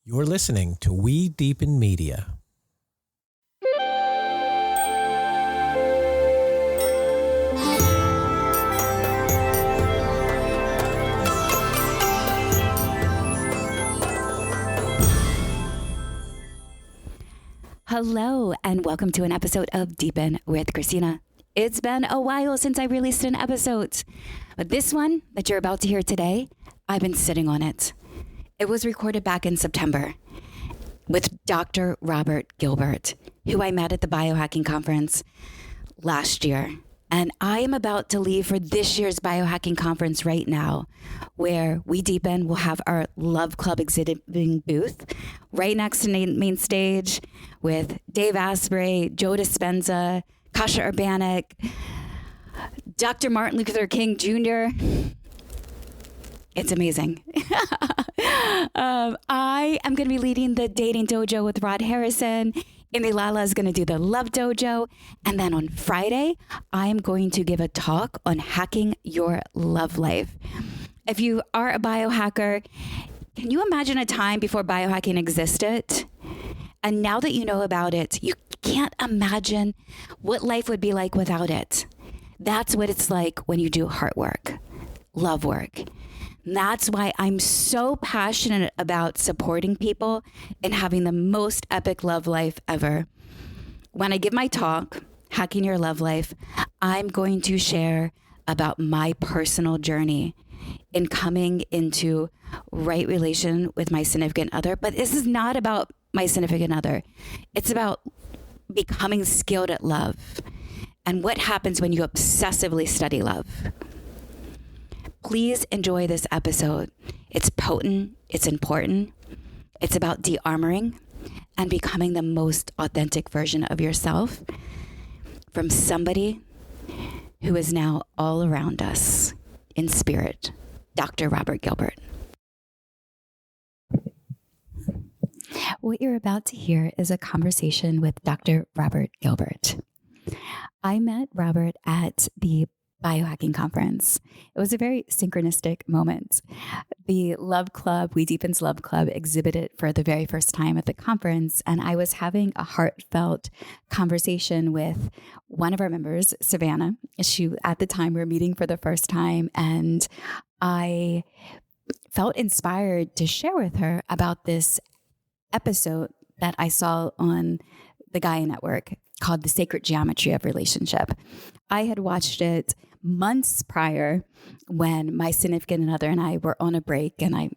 You're listening to We Deepen Media. Hello, and welcome to an episode of Deepen with Christina. It's been a while since I released an episode, but this one that you're about to hear today, I've been sitting on it. It was recorded back in September with Dr. Robert Gilbert, who I met at the biohacking conference last year. And I am about to leave for this year's biohacking conference right now, where We Deepen will have our Love Club exhibiting booth right next to the main stage with Dave Asprey, Joe Dispenza, Kasha Urbanek, Dr. Martin Luther King Jr. It's amazing. I am going to be leading the Dating Dojo with Rod Harrison. Amy Lala is going to do the Love Dojo. And then on Friday, I am going to give a talk on hacking your love life. If you are a biohacker, can you imagine a time before biohacking existed? And now that you know about it, you can't imagine what life would be like without it. That's what it's like when you do heart work, love work. That's why I'm so passionate about supporting people and having the most epic love life ever. When I give my talk, Hacking Your Love Life, I'm going to share about my personal journey in coming into right relation with my significant other. But this is not about my significant other. It's about becoming skilled at love and what happens when you obsessively study love. Please enjoy this episode. It's potent, it's important. It's about de-armoring and becoming the most authentic version of yourself from somebody who is now all around us in spirit, Dr. Robert Gilbert. What you're about to hear is a conversation with Dr. Robert Gilbert. I met Robert at the biohacking conference. It was a very synchronistic moment. The Love Club, We Deepen's Love Club, exhibited for the very first time at the conference, and I was having a heartfelt conversation with one of our members, Savannah. She, at the time, we were meeting for the first time, and I felt inspired to share with her about this episode that I saw on the Gaia network called The Sacred Geometry of Relationship. I had watched it months prior when my significant other and I were on a break, and I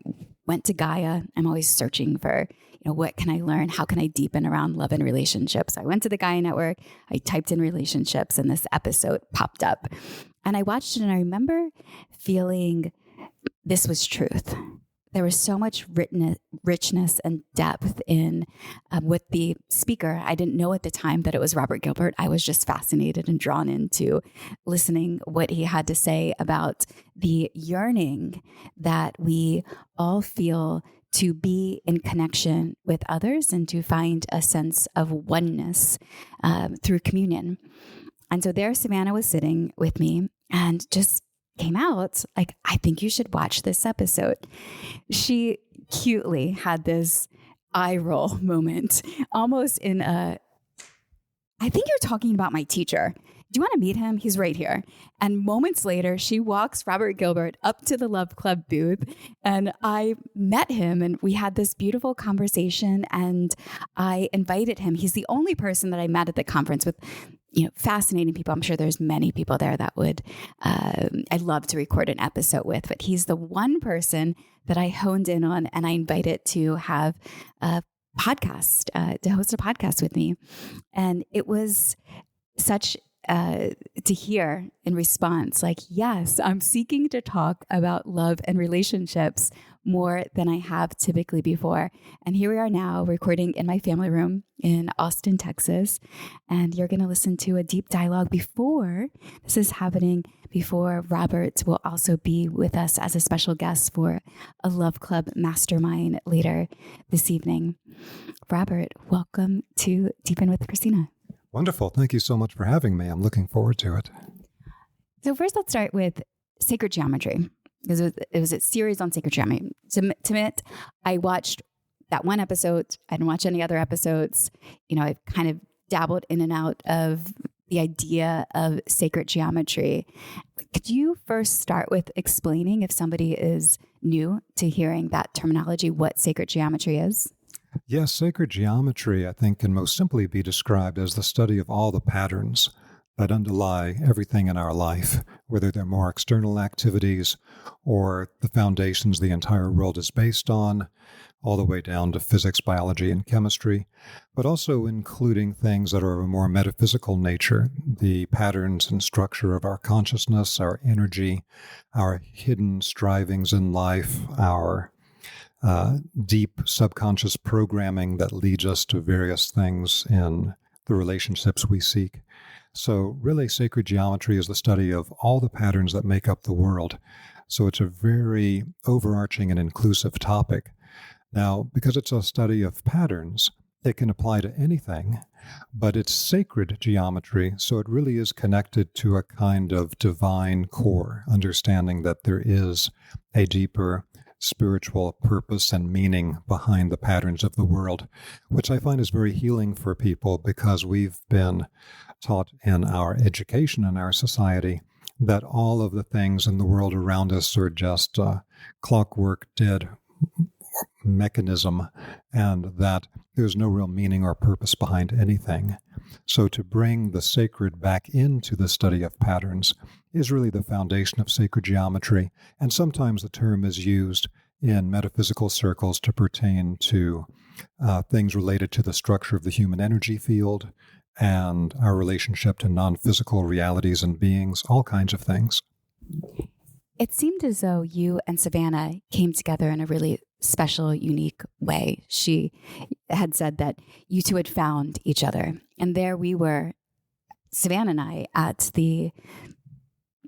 went to Gaia. I'm always searching for, what can I learn? How can I deepen around love and relationships? I went to the Gaia network, I typed in relationships, and this episode popped up. And I watched it, and I remember feeling this was truth. There was so much richness and depth in with the speaker. I didn't know at the time that it was Robert Gilbert. I was just fascinated and drawn into listening what he had to say about the yearning that we all feel to be in connection with others and to find a sense of oneness through communion. And so there Savannah was sitting with me and just came out like, I think you should watch this episode. She cutely had this eye roll moment, almost in I think you're talking about my teacher. Do you want to meet him? He's right here. And moments later, she walks Robert Gilbert up to the Love Club booth, and I met him, and we had this beautiful conversation, and I invited him. He's the only person that I met at the conference with fascinating people. I'm sure there's many people there that would, I'd love to record an episode with, but he's the one person that I honed in on, and I invited to have a podcast, to host a podcast with me. And it was such to hear in response, like, yes, I'm seeking to talk about love and relationships more than I have typically before. And here we are now recording in my family room in Austin, Texas. And you're going to listen to a deep dialogue before this is happening, before Robert will also be with us as a special guest for a Love Club mastermind later this evening. Robert, welcome to Deepen with Christina. Wonderful. Thank you so much for having me. I'm looking forward to it. So first, let's start with sacred geometry, because it was a series on sacred geometry. To admit, I watched that one episode. I didn't watch any other episodes. I've kind of dabbled in and out of the idea of sacred geometry. Could you first start with explaining, if somebody is new to hearing that terminology, what sacred geometry is? Yes, sacred geometry, I think, can most simply be described as the study of all the patterns that underlie everything in our life, whether they're more external activities or the foundations the entire world is based on, all the way down to physics, biology, and chemistry, but also including things that are of a more metaphysical nature, the patterns and structure of our consciousness, our energy, our hidden strivings in life, our deep subconscious programming that leads us to various things in the relationships we seek. So really, sacred geometry is the study of all the patterns that make up the world. So it's a very overarching and inclusive topic. Now, because it's a study of patterns, it can apply to anything, but it's sacred geometry, so it really is connected to a kind of divine core, understanding that there is a deeper spiritual purpose and meaning behind the patterns of the world, which I find is very healing for people because we've been taught in our education in our society that all of the things in the world around us are just clockwork, dead mechanism, and that there's no real meaning or purpose behind anything. So to bring the sacred back into the study of patterns is really the foundation of sacred geometry, and sometimes the term is used in metaphysical circles to pertain to things related to the structure of the human energy field and our relationship to non-physical realities and beings, all kinds of things. It seemed as though you and Savannah came together in a really special, unique way. She had said that you two had found each other. And there we were, Savannah and I, at the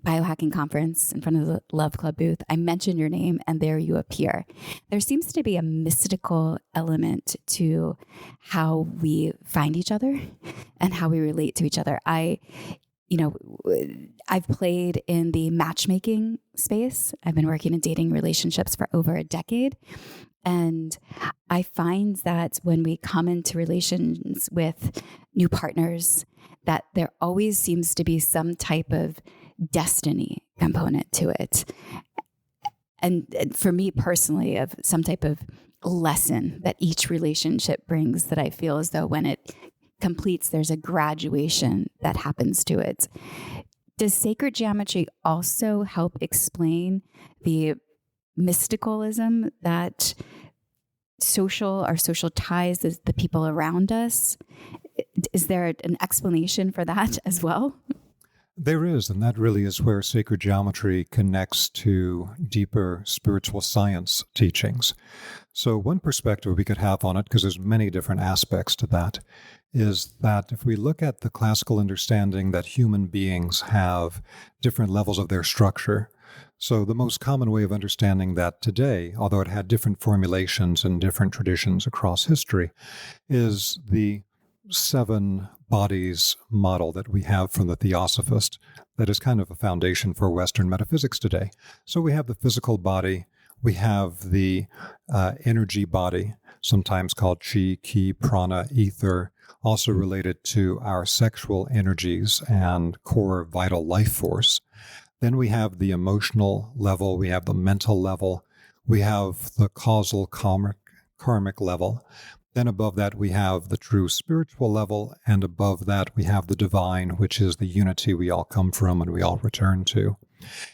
biohacking conference in front of the Love Club booth. I mentioned your name and there you appear. There seems to be a mystical element to how we find each other and how we relate to each other. I've played in the matchmaking space. I've been working in dating relationships for over a decade. And I find that when we come into relations with new partners, that there always seems to be some type of destiny component to it. And for me personally, of some type of lesson that each relationship brings that I feel as though when it completes, there's a graduation that happens to it. Does sacred geometry also help explain the mysticalism that our social ties is the people around us? Is there an explanation for that as well? There is, and that really is where sacred geometry connects to deeper spiritual science teachings. So one perspective we could have on it, because there's many different aspects to that, is that if we look at the classical understanding that human beings have different levels of their structure, so the most common way of understanding that today, although it had different formulations and different traditions across history, is the 7 bodies model that we have from the Theosophist that is kind of a foundation for Western metaphysics today. So we have the physical body, we have the energy body, sometimes called chi, ki, prana, ether, also related to our sexual energies and core vital life force. Then we have the emotional level, we have the mental level, we have the causal karmic level. Then above that, we have the true spiritual level, and above that, we have the divine, which is the unity we all come from and we all return to.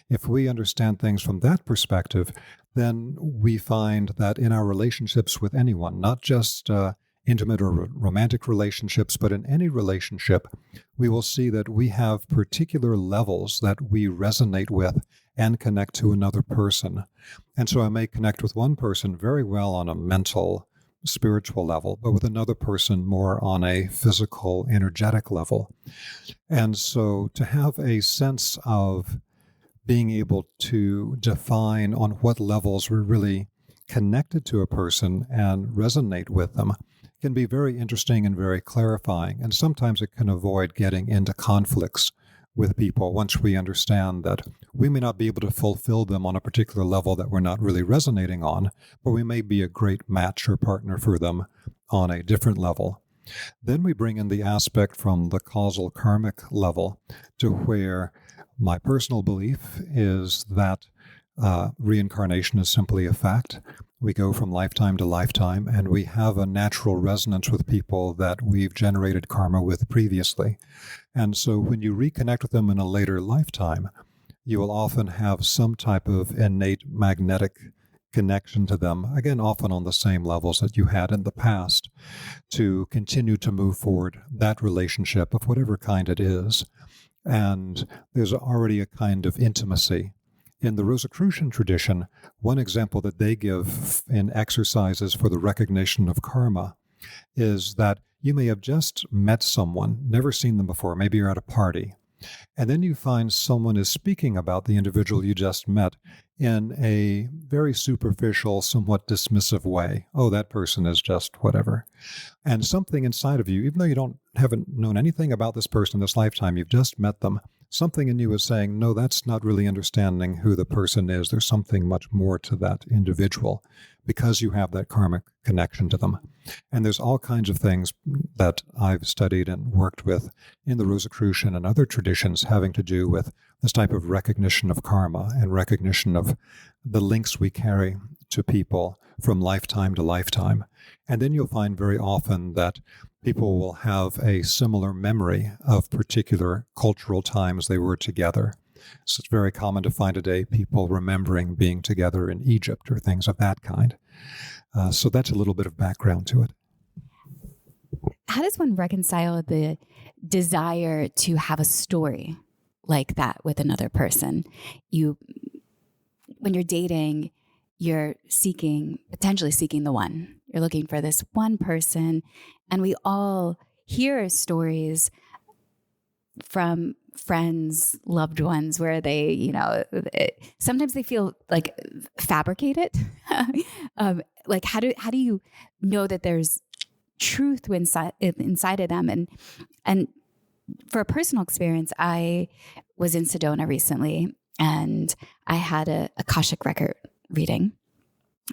If we understand things from that perspective, then we find that in our relationships with anyone, not just intimate or romantic relationships, but in any relationship, we will see that we have particular levels that we resonate with and connect to another person. And so I may connect with one person very well on a mental, spiritual level, but with another person more on a physical, energetic level. And so to have a sense of being able to define on what levels we're really connected to a person and resonate with them can be very interesting and very clarifying. And sometimes it can avoid getting into conflicts with people once we understand that we may not be able to fulfill them on a particular level that we're not really resonating on, but we may be a great match or partner for them on a different level. Then we bring in the aspect from the causal karmic level to where my personal belief is that reincarnation is simply a fact. We go from lifetime to lifetime, and we have a natural resonance with people that we've generated karma with previously. And so when you reconnect with them in a later lifetime, you will often have some type of innate magnetic connection to them, again, often on the same levels that you had in the past, to continue to move forward that relationship of whatever kind it is. And there's already a kind of intimacy. In the Rosicrucian tradition, one example that they give in exercises for the recognition of karma is that you may have just met someone, never seen them before, maybe you're at a party, and then you find someone is speaking about the individual you just met in a very superficial, somewhat dismissive way. Oh, that person is just whatever. And something inside of you, even though you haven't known anything about this person this lifetime, you've just met them, something in you is saying, no, that's not really understanding who the person is. There's something much more to that individual because you have that karmic connection to them. And there's all kinds of things that I've studied and worked with in the Rosicrucian and other traditions having to do with this type of recognition of karma and recognition of the links we carry to people from lifetime to lifetime. And then you'll find very often that people will have a similar memory of particular cultural times they were together. So it's very common to find today people remembering being together in Egypt or things of that kind. So that's a little bit of background to it. How does one reconcile the desire to have a story like that with another person? When you're dating, you're potentially seeking the one. You're looking for this one person, and we all hear stories from friends, loved ones, where they, sometimes they feel like fabricated. Like how do you know that there's truth inside of them? And for a personal experience, I was in Sedona recently, and I had a Akashic record reading.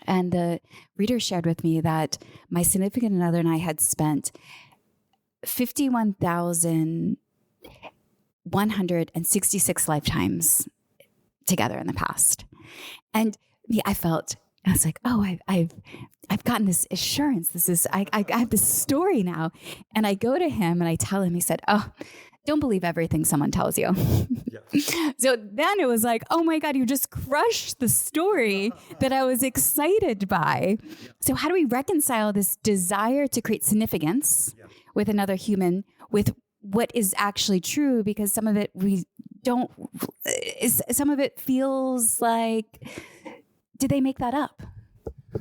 And the reader shared with me that my significant other and I had spent 51,166 lifetimes together in the past. And I was like, oh, I've gotten this assurance. I have this story now. And I go to him and I tell him, he said, oh, don't believe everything someone tells you. Yes. So then it was like, oh my God, you just crushed the story that I was excited by. So how do we reconcile this desire to create significance with another human with what is actually true? Because some of it some of it feels like, did they make that up?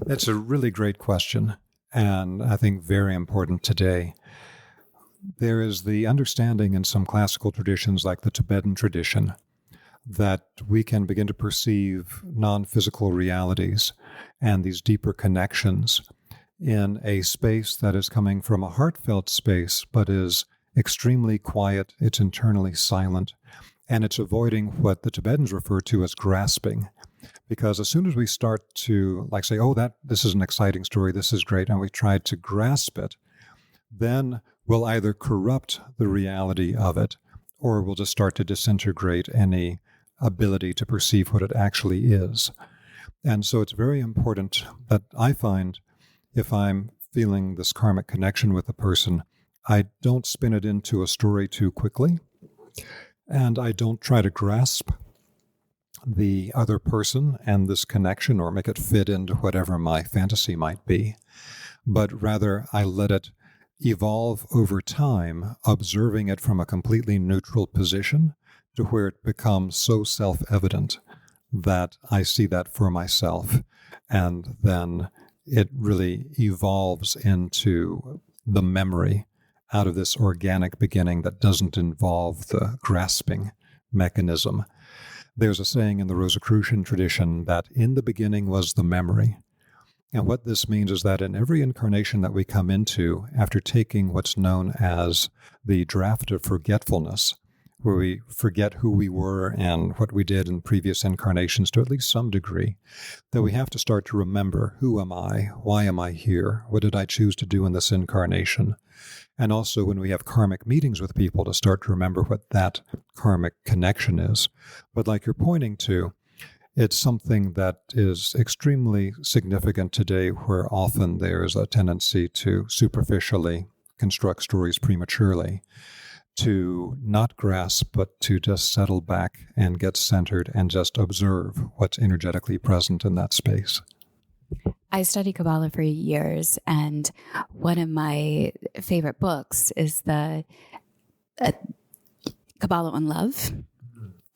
That's a really great question, and I think very important today. There is the understanding in some classical traditions, like the Tibetan tradition, that we can begin to perceive non-physical realities and these deeper connections in a space that is coming from a heartfelt space, but is extremely quiet, it's internally silent, and it's avoiding what the Tibetans refer to as grasping. Because as soon as we start to say, oh, this is an exciting story, this is great, and we try to grasp it, then we'll either corrupt the reality of it, or we'll just start to disintegrate any ability to perceive what it actually is. And so it's very important that I find, if I'm feeling this karmic connection with a person, I don't spin it into a story too quickly, and I don't try to grasp the other person and this connection or make it fit into whatever my fantasy might be, but rather I let it evolve over time, observing it from a completely neutral position to where it becomes so self-evident that I see that for myself. And then it really evolves into the memory out of this organic beginning that doesn't involve the grasping mechanism. There's a saying in the Rosicrucian tradition that in the beginning was the memory. And what this means is that in every incarnation that we come into, after taking what's known as the draft of forgetfulness, where we forget who we were and what we did in previous incarnations to at least some degree, that we have to start to remember, who am I? Why am I here? What did I choose to do in this incarnation? And also when we have karmic meetings with people, to start to remember what that karmic connection is. But like you're pointing to, it's something that is extremely significant today, where often there's a tendency to superficially construct stories prematurely, to not grasp, but to just settle back and get centered and just observe what's energetically present in that space. I studied Kabbalah for years, and one of my favorite books is the Kabbalah on Love.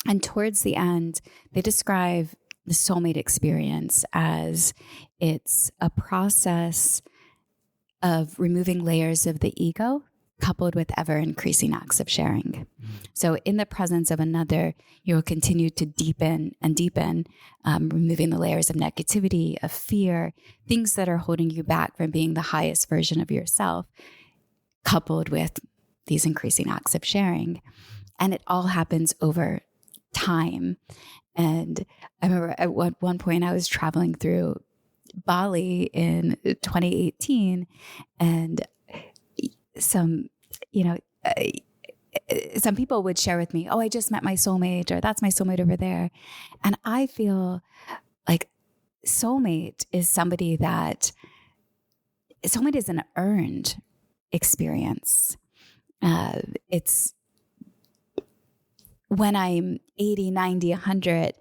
And towards the end, they describe the soulmate experience as it's a process of removing layers of the ego coupled with ever-increasing acts of sharing. So in the presence of another, you'll continue to deepen and deepen, removing the layers of negativity, of fear, things that are holding you back from being the highest version of yourself, coupled with these increasing acts of sharing. And it all happens over time. And I remember at one point I was traveling through Bali in 2018, and some people would share with me, oh, I just met my soulmate, or that's my soulmate over there. And I feel like soulmate is soulmate is an earned experience. It's when I'm 80, 90, 100,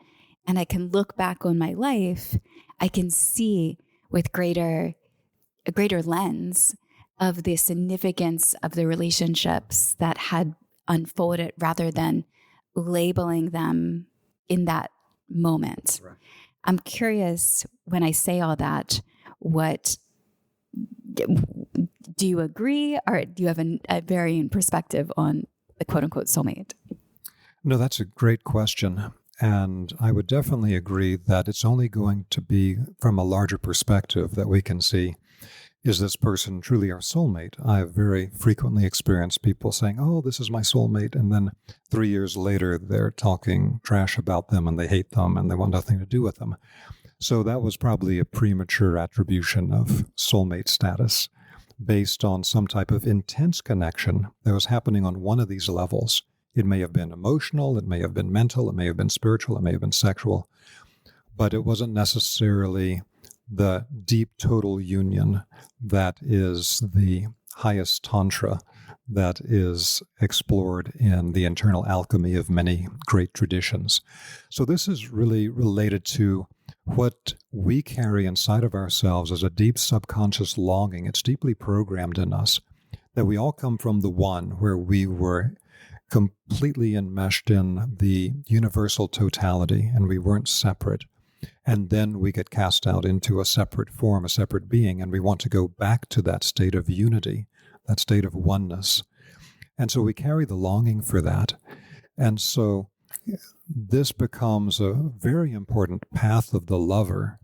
and I can look back on my life, I can see with a greater lens of the significance of the relationships that had unfolded, rather than labeling them in that moment. Right. I'm curious, when I say all that, do you agree, or do you have a varying perspective on the quote unquote soulmate? No, that's a great question. And I would definitely agree that it's only going to be from a larger perspective that we can see, is this person truly our soulmate? I've very frequently experienced people saying, oh, this is my soulmate. And then 3 years later, they're talking trash about them and they hate them and they want nothing to do with them. So that was probably a premature attribution of soulmate status based on some type of intense connection that was happening on one of these levels. It may have been emotional, it may have been mental, it may have been spiritual, it may have been sexual, but it wasn't necessarily the deep total union that is the highest tantra that is explored in the internal alchemy of many great traditions. So this is really related to what we carry inside of ourselves as a deep subconscious longing. It's deeply programmed in us that we all come from the one, where we were completely enmeshed in the universal totality and we weren't separate. And then we get cast out into a separate form, a separate being, and we want to go back to that state of unity, that state of oneness. And so we carry the longing for that. And so this becomes a very important path of the lover,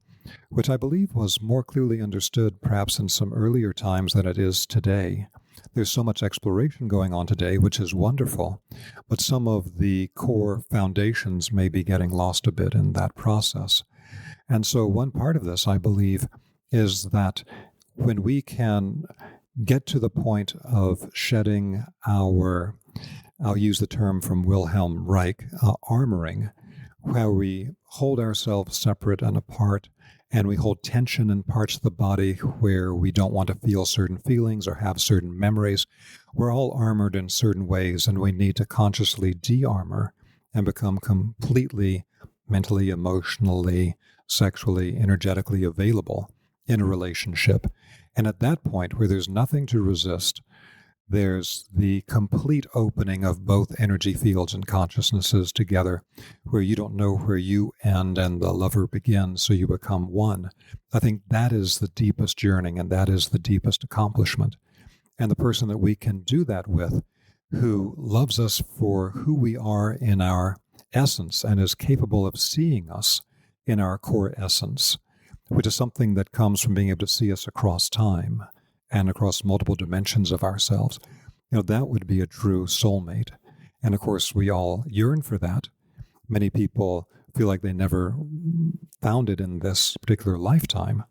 which I believe was more clearly understood perhaps in some earlier times than it is today. There's so much exploration going on today, which is wonderful, but some of the core foundations may be getting lost a bit in that process. And so one part of this, I believe, is that when we can get to the point of shedding our, I'll use the term from Wilhelm Reich, armoring, where we hold ourselves separate and apart, and we hold tension in parts of the body where we don't want to feel certain feelings or have certain memories. We're all armored in certain ways, and we need to consciously de-armor and become completely mentally, emotionally, sexually, energetically available in a relationship. And at that point, where there's nothing to resist, there's the complete opening of both energy fields and consciousnesses together, where you don't know where you end and the lover begins, so you become one. I think that is the deepest yearning, and that is the deepest accomplishment. And the person that we can do that with, who loves us for who we are in our essence and is capable of seeing us in our core essence, which is something that comes from being able to see us across time and across multiple dimensions of ourselves, that would be a true soulmate. And of course, we all yearn for that. Many people feel like they never found it in this particular lifetime.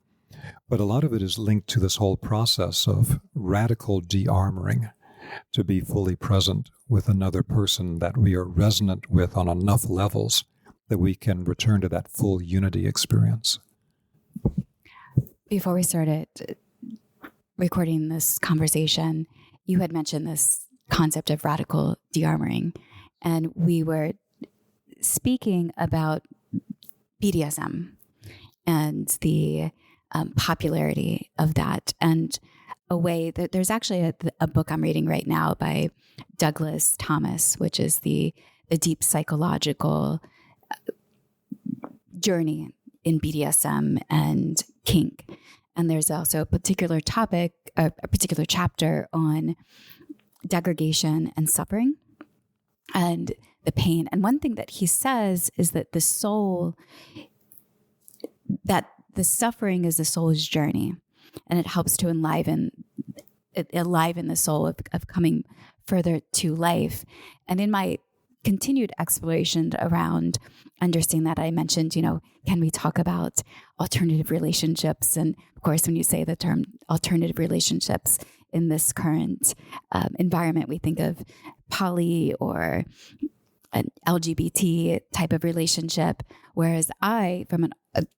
But a lot of it is linked to this whole process of radical de-armoring, to be fully present with another person that we are resonant with on enough levels that we can return to that full unity experience. Before we started recording this conversation, you had mentioned this concept of radical de-armoring, and we were speaking about BDSM and the popularity of that, and a way that there's actually a book I'm reading right now by Douglas Thomas, which is the deep psychological journey in BDSM and kink. And there's also a particular topic, a particular chapter on degradation and suffering and the pain. And one thing that he says is that the soul, that the suffering is the soul's journey, and it helps to enliven the soul of coming further to life. And in my continued exploration around understanding that, I mentioned, can we talk about alternative relationships? And of course, when you say the term alternative relationships in this current environment, we think of poly or an LGBT type of relationship. Whereas I, from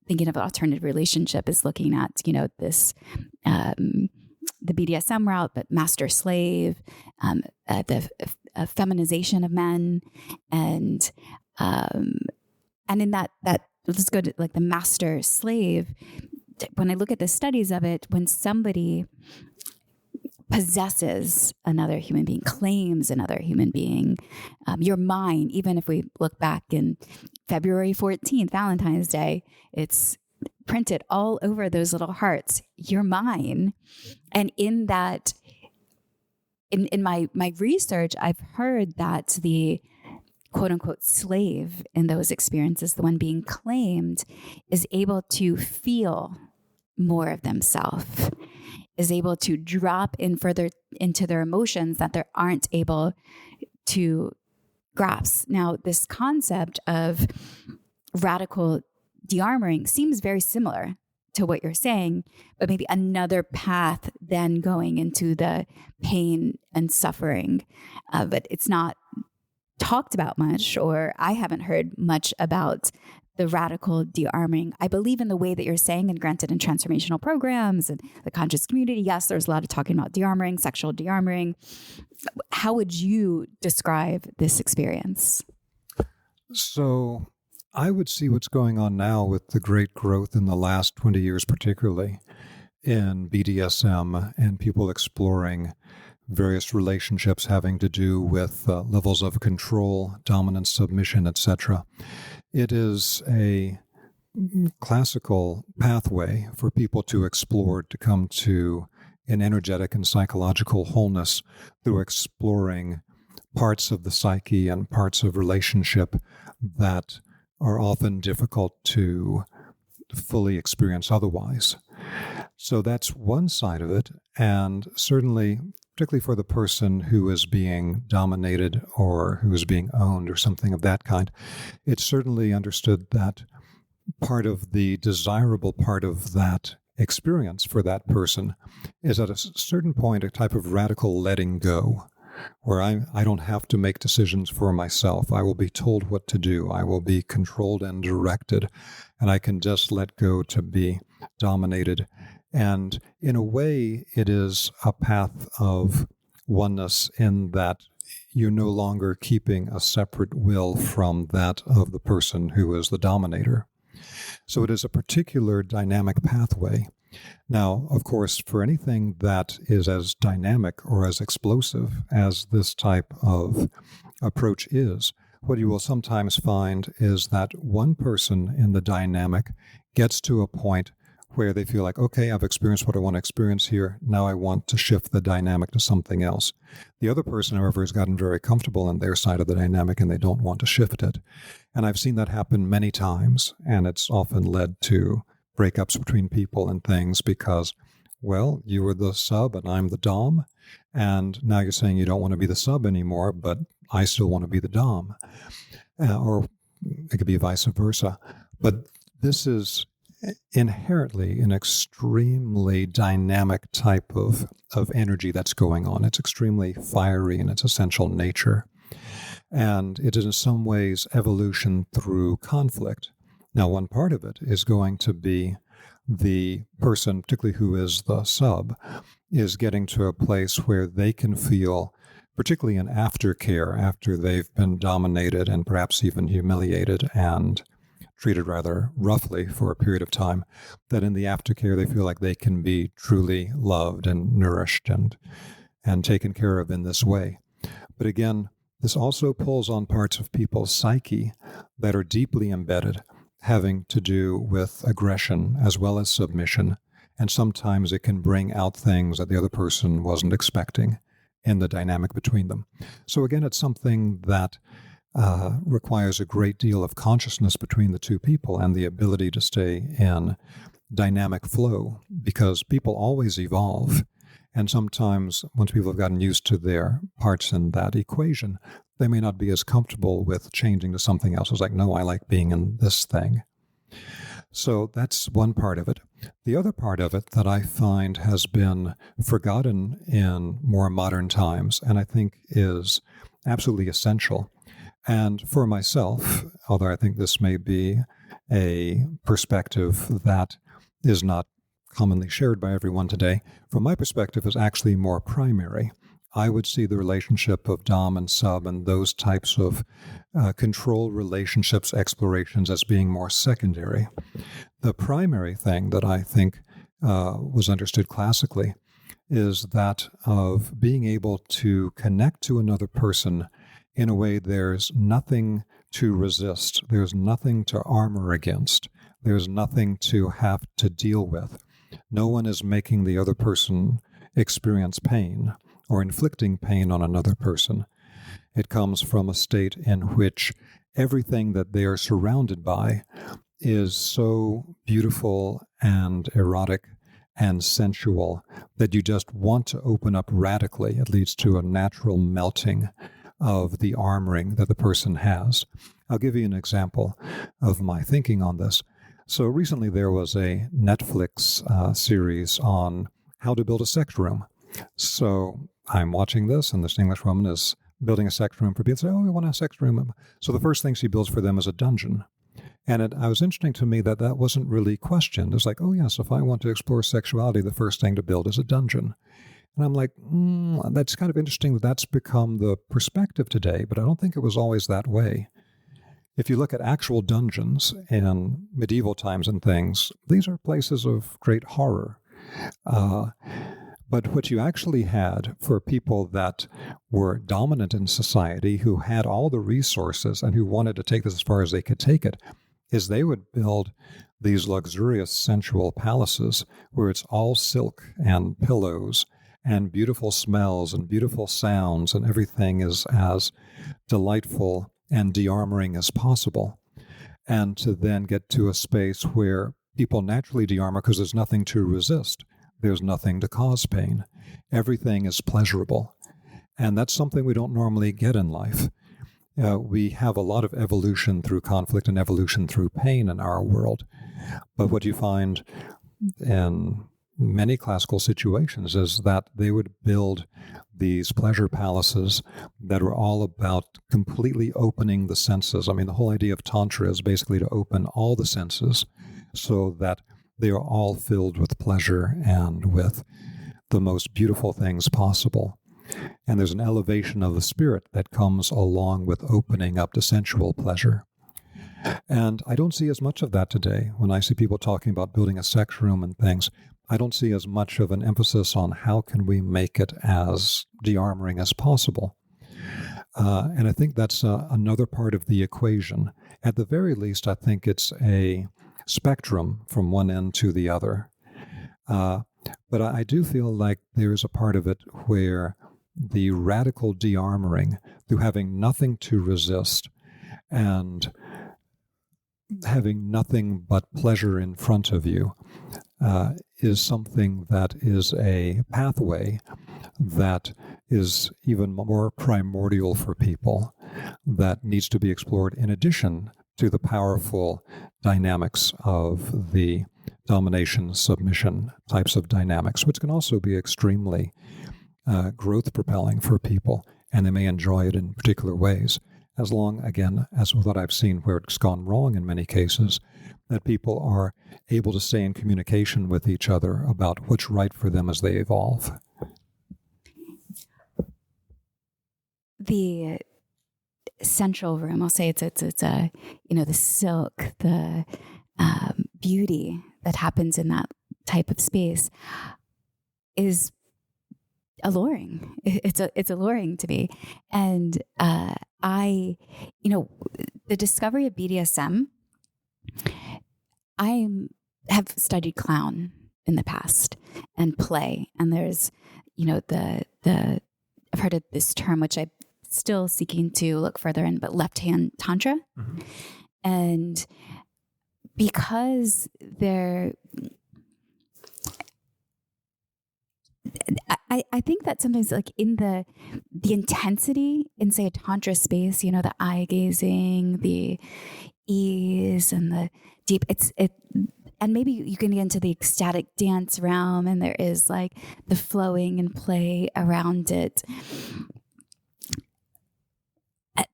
thinking of an alternative relationship, is looking at, this, the BDSM route, but master slave, the feminization of men, and in that let's go to like the master slave. When I look at the studies of it, when somebody possesses another human being, claims another human being, you're mine. Even if we look back in February 14th, Valentine's Day, it's printed all over those little hearts, you're mine. And in that, in my research, I've heard that the quote unquote slave in those experiences, the one being claimed, is able to feel more of themselves, is able to drop in further into their emotions that they aren't able to grasp. Now, this concept of radical de-armoring seems very similar to what you're saying, but maybe another path than going into the pain and suffering. But it's not talked about much, or I haven't heard much about the radical de-arming. I believe in the way that you're saying, and granted in transformational programs and the conscious community, yes, there's a lot of talking about de-armoring, sexual de-armoring. How would you describe this experience? So I would see what's going on now with the great growth in the last 20 years, particularly in BDSM and people exploring various relationships having to do with levels of control, dominance, submission, etc. It is a classical pathway for people to explore, to come to an energetic and psychological wholeness through exploring parts of the psyche and parts of relationship that are often difficult to fully experience otherwise. So that's one side of it, and certainly, particularly for the person who is being dominated or who is being owned or something of that kind, it's certainly understood that part of the desirable part of that experience for that person is at a certain point a type of radical letting go, where I don't have to make decisions for myself. I will be told what to do. I will be controlled and directed, and I can just let go to be dominated. And in a way, it is a path of oneness in that you're no longer keeping a separate will from that of the person who is the dominator. So it is a particular dynamic pathway. Now, of course, for anything that is as dynamic or as explosive as this type of approach is, what you will sometimes find is that one person in the dynamic gets to a point where they feel like, okay, I've experienced what I want to experience here. Now I want to shift the dynamic to something else. The other person, however, has gotten very comfortable in their side of the dynamic and they don't want to shift it. And I've seen that happen many times, and it's often led to breakups between people and things because, well, you were the sub and I'm the dom, and now you're saying you don't want to be the sub anymore, but I still want to be the dom. Or it could be vice versa. But this is inherently an extremely dynamic type of energy that's going on. It's extremely fiery in its essential nature. And it is in some ways evolution through conflict. Now, one part of it is going to be the person, particularly who is the sub, is getting to a place where they can feel, particularly in aftercare, after they've been dominated and perhaps even humiliated and treated rather roughly for a period of time, that in the aftercare they feel like they can be truly loved and nourished and taken care of in this way. But again, this also pulls on parts of people's psyche that are deeply embedded, having to do with aggression as well as submission, and sometimes it can bring out things that the other person wasn't expecting in the dynamic between them. So again, it's something that requires a great deal of consciousness between the two people and the ability to stay in dynamic flow, because people always evolve. And sometimes once people have gotten used to their parts in that equation, they may not be as comfortable with changing to something else. It's like, no, I like being in this thing. So that's one part of it. The other part of it that I find has been forgotten in more modern times, and I think is absolutely essential. And for myself, although I think this may be a perspective that is not commonly shared by everyone today, from my perspective is actually more primary. I would see the relationship of dom and sub and those types of control relationships, explorations as being more secondary. The primary thing that I think was understood classically is that of being able to connect to another person in a way there's nothing to resist, there's nothing to armor against, there's nothing to have to deal with. No one is making the other person experience pain or inflicting pain on another person. It comes from a state in which everything that they are surrounded by is so beautiful and erotic and sensual that you just want to open up radically. It leads to a natural melting of the armoring that the person has. I'll give you an example of my thinking on this. So recently there was a Netflix series on how to build a sex room. So I'm watching this, and this English woman is building a sex room for people. Say, oh, we want a sex room. So the first thing she builds for them is a dungeon. And it was interesting to me that that wasn't really questioned. It's like, oh, yes, if I want to explore sexuality, the first thing to build is a dungeon. And I'm like, that's kind of interesting that that's become the perspective today, but I don't think it was always that way. If you look at actual dungeons in medieval times and things, these are places of great horror. But what you actually had for people that were dominant in society, who had all the resources and who wanted to take this as far as they could take it, is they would build these luxurious, sensual palaces where it's all silk and pillows and beautiful smells and beautiful sounds, and everything is as delightful and de-armoring as possible. And to then get to a space where people naturally de-armor because there's nothing to resist. There's nothing to cause pain. Everything is pleasurable. And that's something we don't normally get in life. We have a lot of evolution through conflict and evolution through pain in our world. But what you find in many classical situations is that they would build these pleasure palaces that were all about completely opening the senses. I mean, the whole idea of Tantra is basically to open all the senses so that they are all filled with pleasure and with the most beautiful things possible. And there's an elevation of the spirit that comes along with opening up to sensual pleasure. And I don't see as much of that today. When I see people talking about building a sex room and things, I don't see as much of an emphasis on how can we make it as de-armoring as possible. And I think that's another part of the equation. At the very least, I think it's a spectrum from one end to the other. But I do feel like there's a part of it where the radical de-armoring, through having nothing to resist and having nothing but pleasure in front of you, is something that is a pathway that is even more primordial for people that needs to be explored in addition to the powerful dynamics of the domination, submission types of dynamics, which can also be extremely growth propelling for people, and they may enjoy it in particular ways, as long, again, as with what I've seen where it's gone wrong in many cases, that people are able to stay in communication with each other about what's right for them as they evolve. The central room, I'll say it's a, the silk, the beauty that happens in that type of space is alluring. It's alluring to me. And the discovery of BDSM, I have studied clown in the past and play. And there's, I've heard of this term, which I'm still seeking to look further in, but left hand tantra. Mm-hmm. And because I think that sometimes, like, in the intensity in, say, a tantra space, the eye gazing, the ease and the deep, and maybe you can get into the ecstatic dance realm, and there is like the flowing and play around it.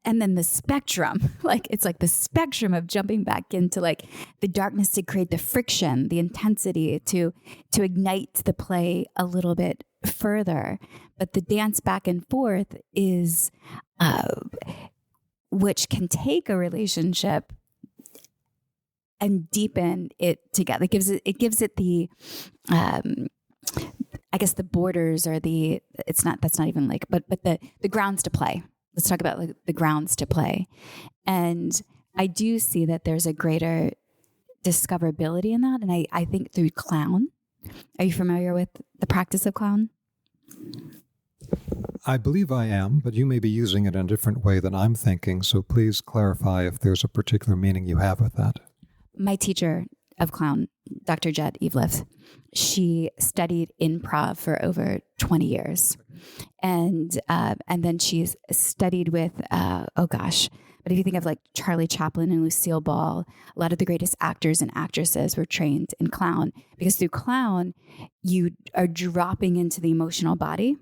And then the spectrum, it's like the spectrum of jumping back into like the darkness to create the friction, the intensity to ignite the play a little bit further. But the dance back and forth is, which can take a relationship and deepen it together. It gives it the, I guess the borders or that's not even like, but the grounds to play. Let's talk about like the grounds to play. And I do see that there's a greater discoverability in that. And I think through clown. Are you familiar with the practice of clown? I believe I am, but you may be using it in a different way than I'm thinking. So please clarify if there's a particular meaning you have with that. My teacher of clown, Dr. Jet Evelith, she studied improv for over 20 years. And then she's studied with, but if you think of like Charlie Chaplin and Lucille Ball, a lot of the greatest actors and actresses were trained in clown, because through clown, you are dropping into the emotional body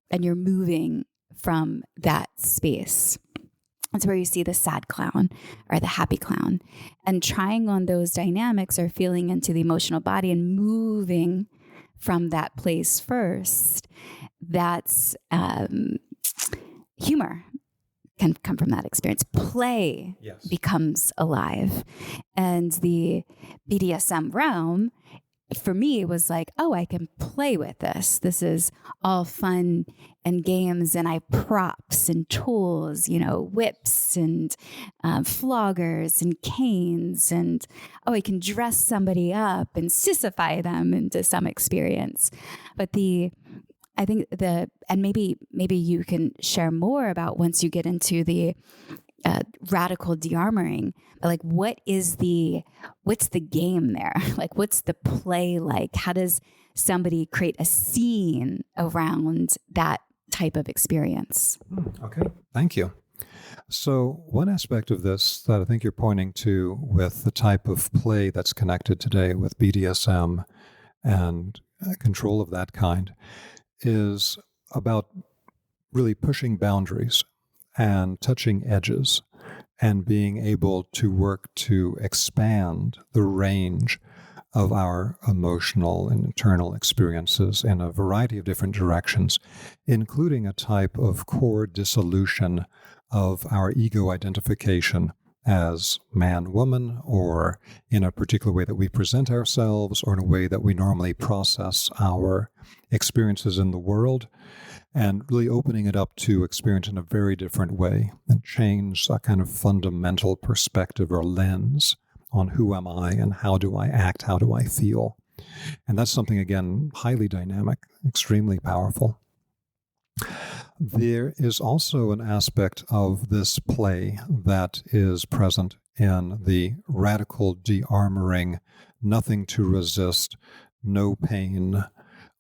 and you're moving from that space. That's where you see the sad clown or the happy clown, and trying on those dynamics or feeling into the emotional body and moving from that place first. That's humor can come from that experience. Play becomes alive. And the BDSM realm, for me, was like, oh, I can play with this. This is all fun and games, and I have props and tools, whips and floggers and canes, and I can dress somebody up and sissify them into some experience. But I think and maybe you can share more about once you get into the radical de-armoring, but like, what's the game there? Like, what's the play like? How does somebody create a scene around that type of experience? Okay, thank you. So one aspect of this that I think you're pointing to with the type of play that's connected today with BDSM and control of that kind is about really pushing boundaries and touching edges and being able to work to expand the range of our emotional and internal experiences in a variety of different directions, including a type of core dissolution of our ego identification as man, woman, or in a particular way that we present ourselves, or in a way that we normally process our experiences in the world, and really opening it up to experience in a very different way and change a kind of fundamental perspective or lens on who am I and how do I act, how do I feel. And that's something, again, highly dynamic, extremely powerful. There is also an aspect of this play that is present in the radical de-armoring, nothing to resist, no pain,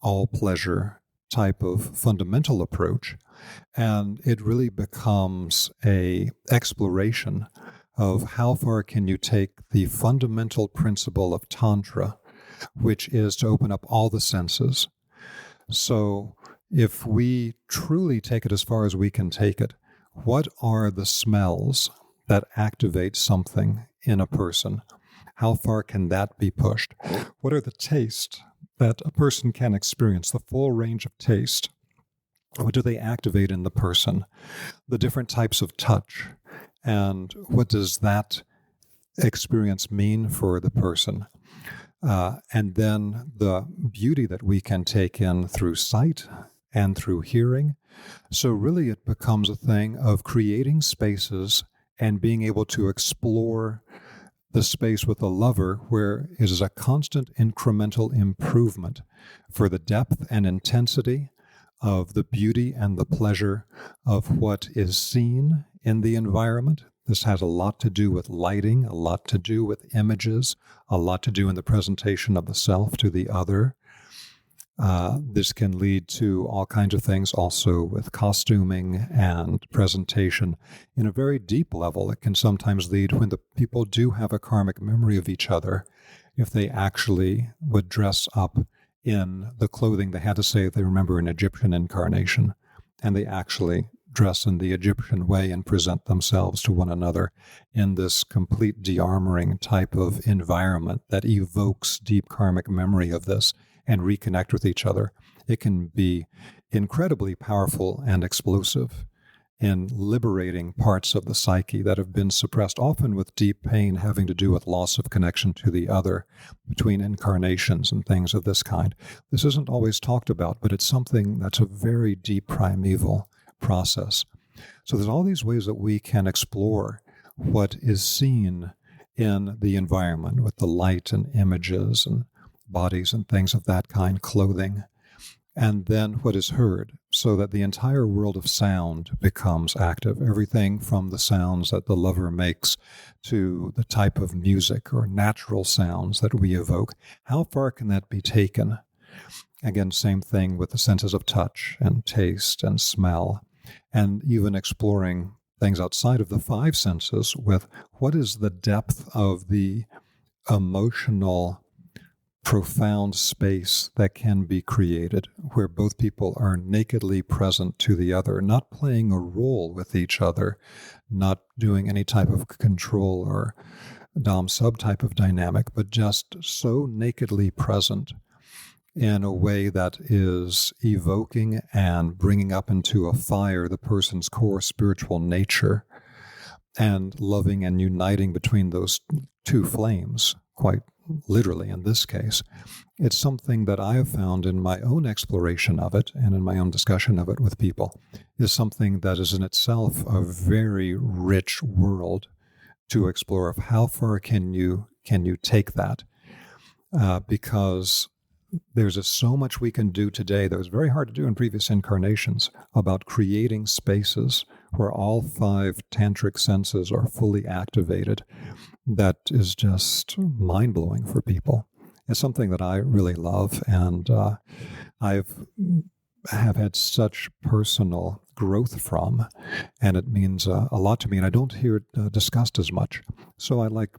all pleasure type of fundamental approach, and it really becomes a exploration of how far can you take the fundamental principle of Tantra, which is to open up all the senses. So if we truly take it as far as we can take it, what are the smells that activate something in a person? How far can that be pushed? What are the tastes that a person can experience, the full range of taste? What do they activate in the person? The different types of touch, and what does that experience mean for the person? And then the beauty that we can take in through sight and through hearing. So really it becomes a thing of creating spaces and being able to explore the space with a lover where it is a constant incremental improvement for the depth and intensity of the beauty and the pleasure of what is seen in the environment. This has a lot to do with lighting, a lot to do with images, a lot to do in the presentation of the self to the other. This can lead to all kinds of things also with costuming and presentation. In a very deep level, it can sometimes lead when the people do have a karmic memory of each other, if they actually would dress up in the clothing they had to say they remember an Egyptian incarnation, and they actually dress in the Egyptian way and present themselves to one another in this complete de-armoring type of environment that evokes deep karmic memory of this and reconnect with each other. It can be incredibly powerful and explosive in liberating parts of the psyche that have been suppressed, often with deep pain having to do with loss of connection to the other between incarnations and things of this kind. This isn't always talked about, but it's something that's a very deep primeval process. So there's all these ways that we can explore what is seen in the environment with the light and images and bodies and things of that kind, clothing, and then what is heard, so that the entire world of sound becomes active. Everything from the sounds that the lover makes to the type of music or natural sounds that we evoke. How far can that be taken? Again, same thing with the senses of touch and taste and smell, and even exploring things outside of the five senses with what is the depth of the emotional profound space that can be created where both people are nakedly present to the other, not playing a role with each other, not doing any type of control or dom-sub type of dynamic, but just so nakedly present in a way that is evoking and bringing up into a fire the person's core spiritual nature and loving and uniting between those two flames, quite literally in this case. It's something that I have found in my own exploration of it and in my own discussion of it with people, is something that is in itself a very rich world to explore of how far can you take that, because there's just so much we can do today that was very hard to do in previous incarnations about creating spaces where all five tantric senses are fully activated. That is just mind-blowing for people. It's something that I really love, and have had such personal growth from, and it means a lot to me, and I don't hear it discussed as much. So I like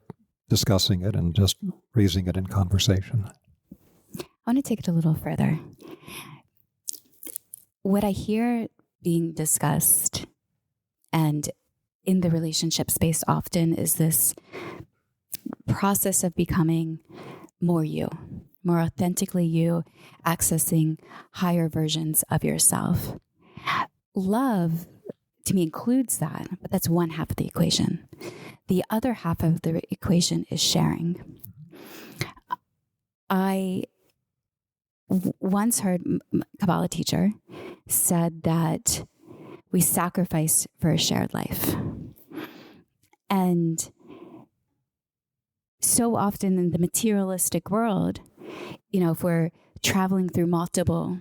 discussing it and just raising it in conversation. I want to take it a little further. What I hear being discussed and in the relationship space often is this process of becoming more you, more authentically you, accessing higher versions of yourself. Love, to me, includes that, but that's one half of the equation. The other half of the equation is sharing. I once heard a Kabbalah teacher said that we sacrifice for a shared life. And so often in the materialistic world, if we're traveling through multiple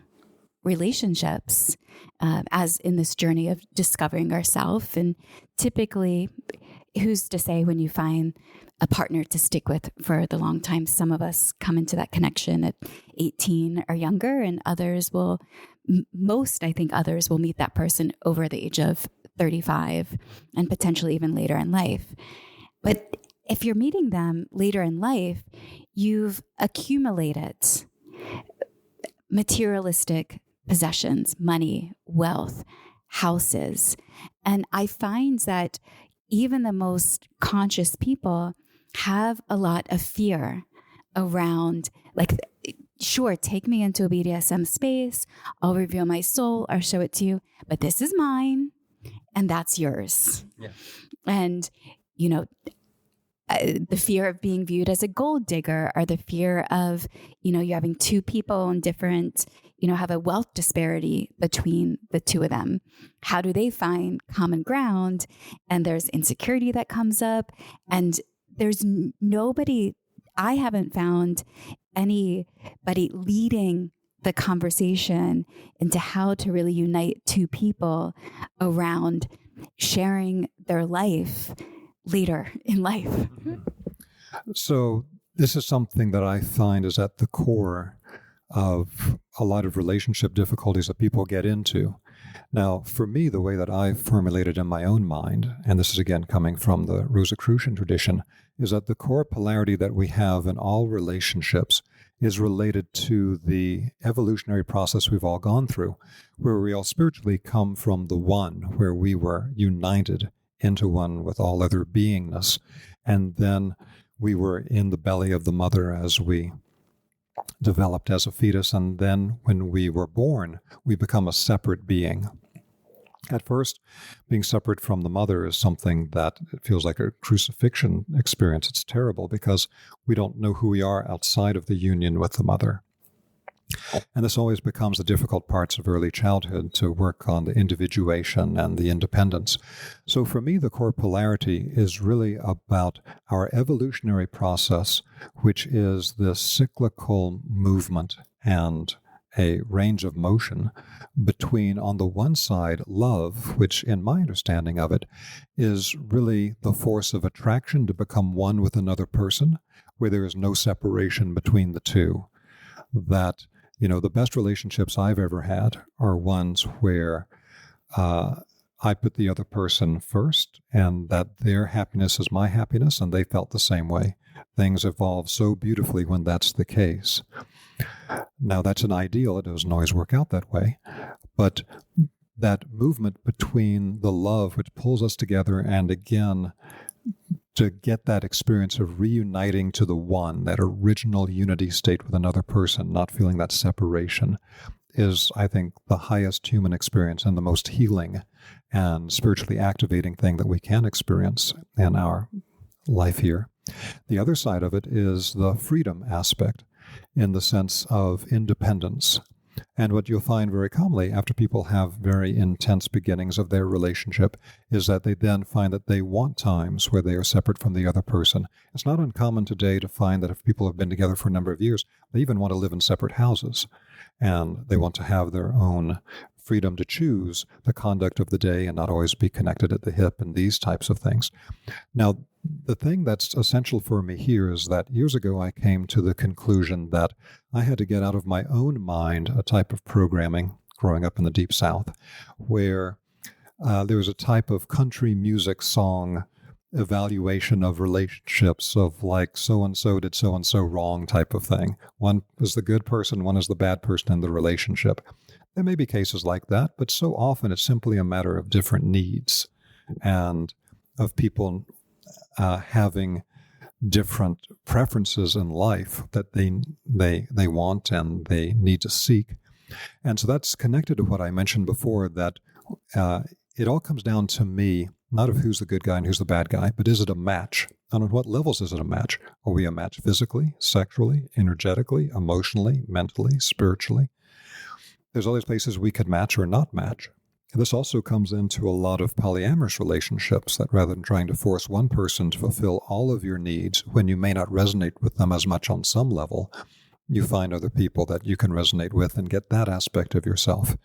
relationships, as in this journey of discovering ourselves, and typically, who's to say when you find a partner to stick with for the long time? Some of us come into that connection at 18 or younger, and others will most, I think others will meet that person over the age of 35 and potentially even later in life. But if you're meeting them later in life, you've accumulated materialistic possessions, money, wealth, houses. And I find that even the most conscious people have a lot of fear around, like, sure, take me into a BDSM space, I'll reveal my soul, I'll show it to you, but this is mine and that's yours. Yeah. And, the fear of being viewed as a gold digger, or the fear of, you having two people in different, have a wealth disparity between the two of them. How do they find common ground? And there's insecurity that comes up, and there's nobody, I haven't found anybody leading the conversation into how to really unite two people around sharing their life later in life. So this is something that I find is at the core of a lot of relationship difficulties that people get into. Now, for me, the way that I've formulated in my own mind, and this is again coming from the Rosicrucian tradition, is that the core polarity that we have in all relationships is related to the evolutionary process we've all gone through, where we all spiritually come from the one, where we were united into one with all other beingness. And then we were in the belly of the mother as we developed as a fetus. And then when we were born, we become a separate being. At first, being separate from the mother is something that it feels like a crucifixion experience. It's terrible because we don't know who we are outside of the union with the mother. And this always becomes the difficult parts of early childhood, to work on the individuation and the independence. So for me, the core polarity is really about our evolutionary process, which is this cyclical movement and a range of motion between, on the one side, love, which in my understanding of it is really the force of attraction to become one with another person, where there is no separation between the two. That the best relationships I've ever had are ones where I put the other person first, and that their happiness is my happiness, and they felt the same way. Things evolve so beautifully when that's the case. Now, that's an ideal. It doesn't always work out that way. But that movement between the love which pulls us together, and again, to get that experience of reuniting to the one, that original unity state with another person, not feeling that separation, is, I think, the highest human experience and the most healing and spiritually activating thing that we can experience in our life here. The other side of it is the freedom aspect, in the sense of independence. And what you'll find very commonly after people have very intense beginnings of their relationship is that they then find that they want times where they are separate from the other person. It's not uncommon today to find that if people have been together for a number of years, they even want to live in separate houses, and they want to have their own freedom to choose the conduct of the day and not always be connected at the hip and these types of things. Now, the thing that's essential for me here is that years ago I came to the conclusion that I had to get out of my own mind a type of programming growing up in the Deep South, where there was a type of country music song evaluation of relationships of like so-and-so did so-and-so wrong type of thing. One is the good person, one is the bad person in the relationship. There may be cases like that, but so often it's simply a matter of different needs and of people having different preferences in life that they want and they need to seek. And so that's connected to what I mentioned before, that it all comes down to me, not of who's the good guy and who's the bad guy, but is it a match? And on what levels is it a match? Are we a match physically, sexually, energetically, emotionally, mentally, spiritually? There's all these places we could match or not match. This also comes into a lot of polyamorous relationships, that rather than trying to force one person to fulfill all of your needs when you may not resonate with them as much on some level, you find other people that you can resonate with and get that aspect of yourself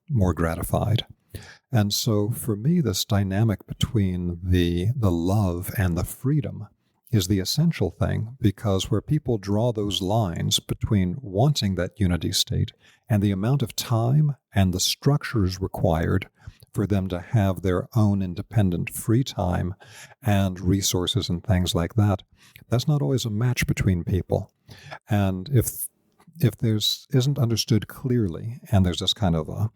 more gratified. And so for me, this dynamic between the love and the freedom is the essential thing, because where people draw those lines between wanting that unity state and the amount of time and the structures required for them to have their own independent free time and resources and things like that, that's not always a match between people. And if there's isn't understood clearly, and there's this kind of a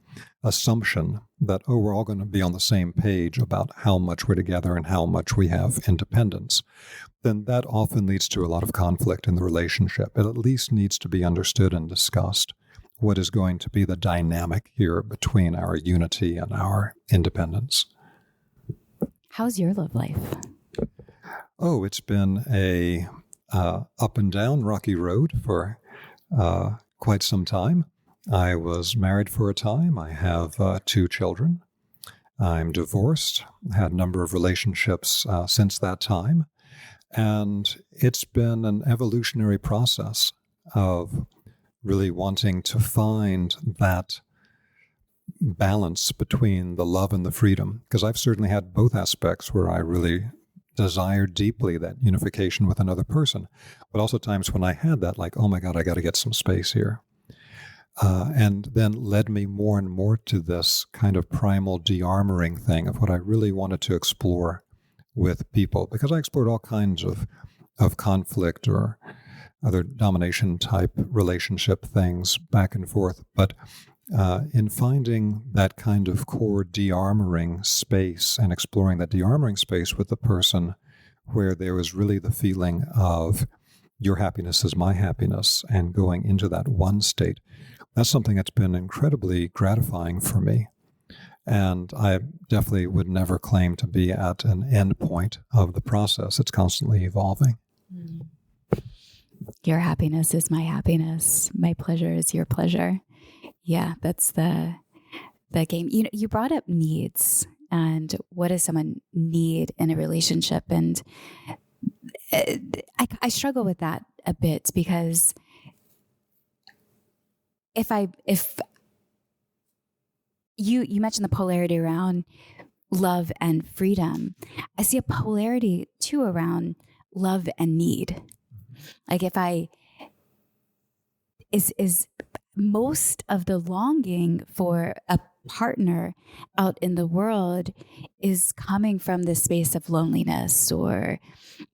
assumption that, oh, we're all going to be on the same page about how much we're together and how much we have independence, then that often leads to a lot of conflict in the relationship. It at least needs to be understood and discussed what is going to be the dynamic here between our unity and our independence. How's your love life? Oh, it's been a up and down rocky road for quite some time. I was married for a time. I have 2 children. I'm divorced, had a number of relationships since that time. And it's been an evolutionary process of really wanting to find that balance between the love and the freedom. Because I've certainly had both aspects where I really desired deeply that unification with another person. But also times when I had that, like, oh my God, I got to get some space here. And then led me more and more to this kind of primal de-armoring thing of what I really wanted to explore with people. Because I explored all kinds of conflict or other domination type relationship things back and forth. But in finding that kind of core de-armoring space and exploring that de-armoring space with the person where there was really the feeling of your happiness is my happiness and going into that one state, that's something that's been incredibly gratifying for me. And I definitely would never claim to be at an end point of the process. It's constantly evolving. Your happiness is my happiness. My pleasure is your pleasure. Yeah, that's the game. You brought up needs and what does someone need in a relationship? And I struggle with that a bit because if you mentioned the polarity around love and freedom, I see a polarity too around love and need. Like is most of the longing for a partner out in the world is coming from this space of loneliness or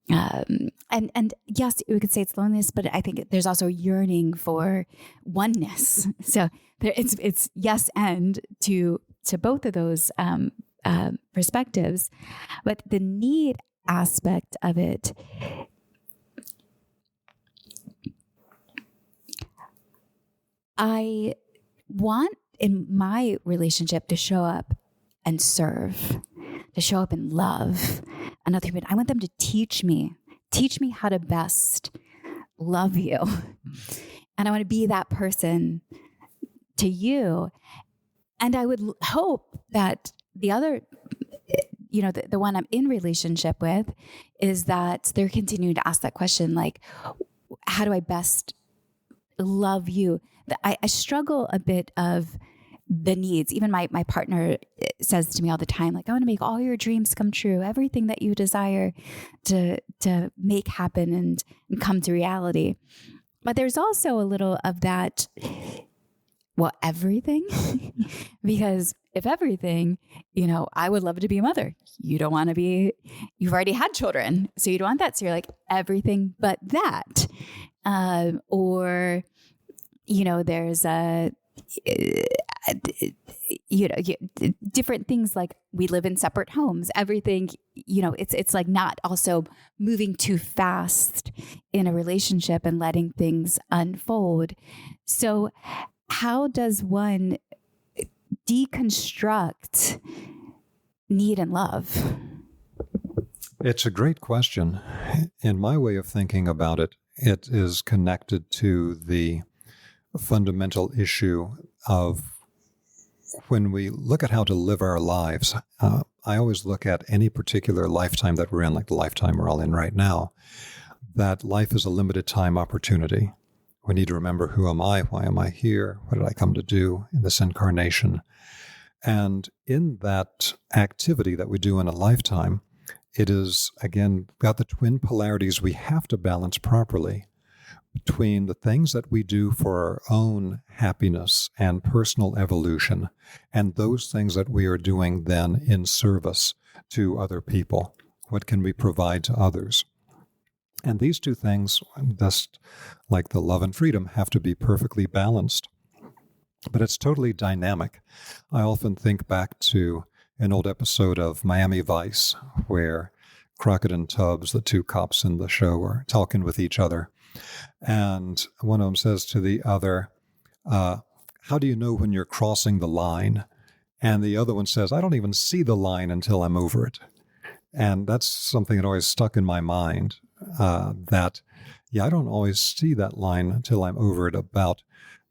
and yes, we could say it's loneliness, but I think there's also yearning for oneness. So it's yes and to both of those perspectives, but the need aspect of it, I want in my relationship to show up and serve, to show up and love another human. I want them to teach me how to best love you. And I want to be that person to you. And I would hope that the other, the one I'm in relationship with is that they're continuing to ask that question, like, how do I best love you? I struggle a bit of the needs. Even my partner says to me all the time, like, I want to make all your dreams come true, everything that you desire to make happen and come to reality. But there's also a little of that, well, everything, because if everything, I would love to be a mother. You don't want to be, you've already had children, so you don't want that. So you're like, everything but that. Or, there's different things like we live in separate homes, everything, it's like not also moving too fast in a relationship and letting things unfold. So how does one deconstruct need and love? It's a great question. In my way of thinking about it, it is connected to the fundamental issue of when we look at how to live our lives. I always look at any particular lifetime that we're in, like the lifetime we're all in right now, that life is a limited time opportunity. We need to remember, who am I? Why am I here? What did I come to do in this incarnation? And in that activity that we do in a lifetime, it is, again, got the twin polarities we have to balance properly between the things that we do for our own happiness and personal evolution and those things that we are doing then in service to other people. What can we provide to others? And these two things, just like the love and freedom, have to be perfectly balanced. But it's totally dynamic. I often think back to an old episode of Miami Vice where Crockett and Tubbs, the two cops in the show, are talking with each other. And one of them says to the other, how do you know when you're crossing the line? And the other one says, I don't even see the line until I'm over it. And that's something that always stuck in my mind, that, I don't always see that line until I'm over it.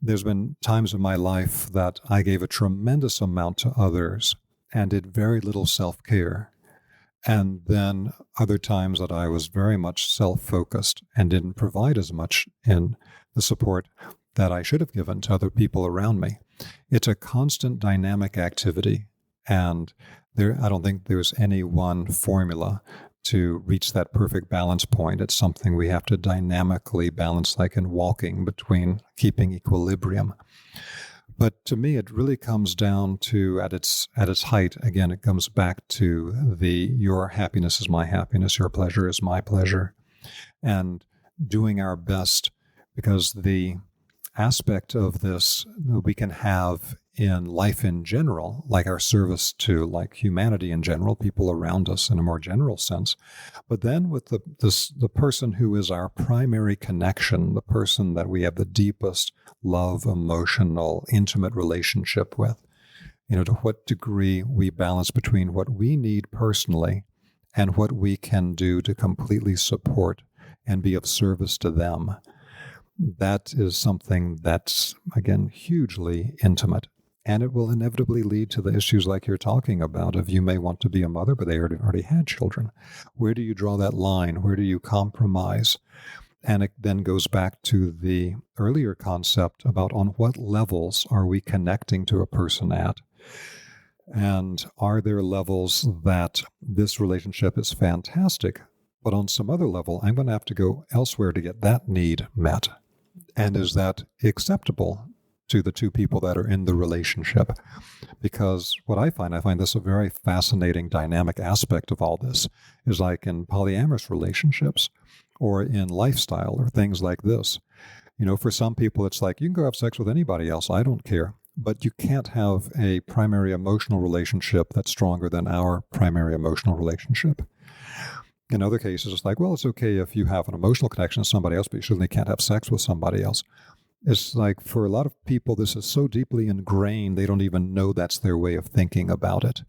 There's been times in my life that I gave a tremendous amount to others and did very little self-care. And then other times that I was very much self-focused and didn't provide as much in the support that I should have given to other people around me. It's a constant dynamic activity, and I don't think there's any one formula to reach that perfect balance point. It's something we have to dynamically balance, like in walking, between keeping equilibrium. But to me, it really comes down to, at its height, again, it comes back to your happiness is my happiness, your pleasure is my pleasure, and doing our best, because the aspect of this we can have in life in general, like our service to like humanity in general, people around us in a more general sense. But then with the person who is our primary connection, the person that we have the deepest love, emotional, intimate relationship with, to what degree we balance between what we need personally and what we can do to completely support and be of service to them. That is something that's, again, hugely intimate. And it will inevitably lead to the issues like you're talking about, of you may want to be a mother, but they already had children. Where do you draw that line? Where do you compromise? And it then goes back to the earlier concept about on what levels are we connecting to a person at? And are there levels that this relationship is fantastic, but on some other level, I'm going to have to go elsewhere to get that need met? And is that acceptable to the two people that are in the relationship? Because what I find this a very fascinating dynamic aspect of all this, is like in polyamorous relationships or in lifestyle or things like this. For some people, it's like, you can go have sex with anybody else, I don't care. But you can't have a primary emotional relationship that's stronger than our primary emotional relationship. In other cases, it's like, well, it's okay if you have an emotional connection to somebody else, but you certainly can't have sex with somebody else. It's like, for a lot of people, this is so deeply ingrained, they don't even know that's their way of thinking about it.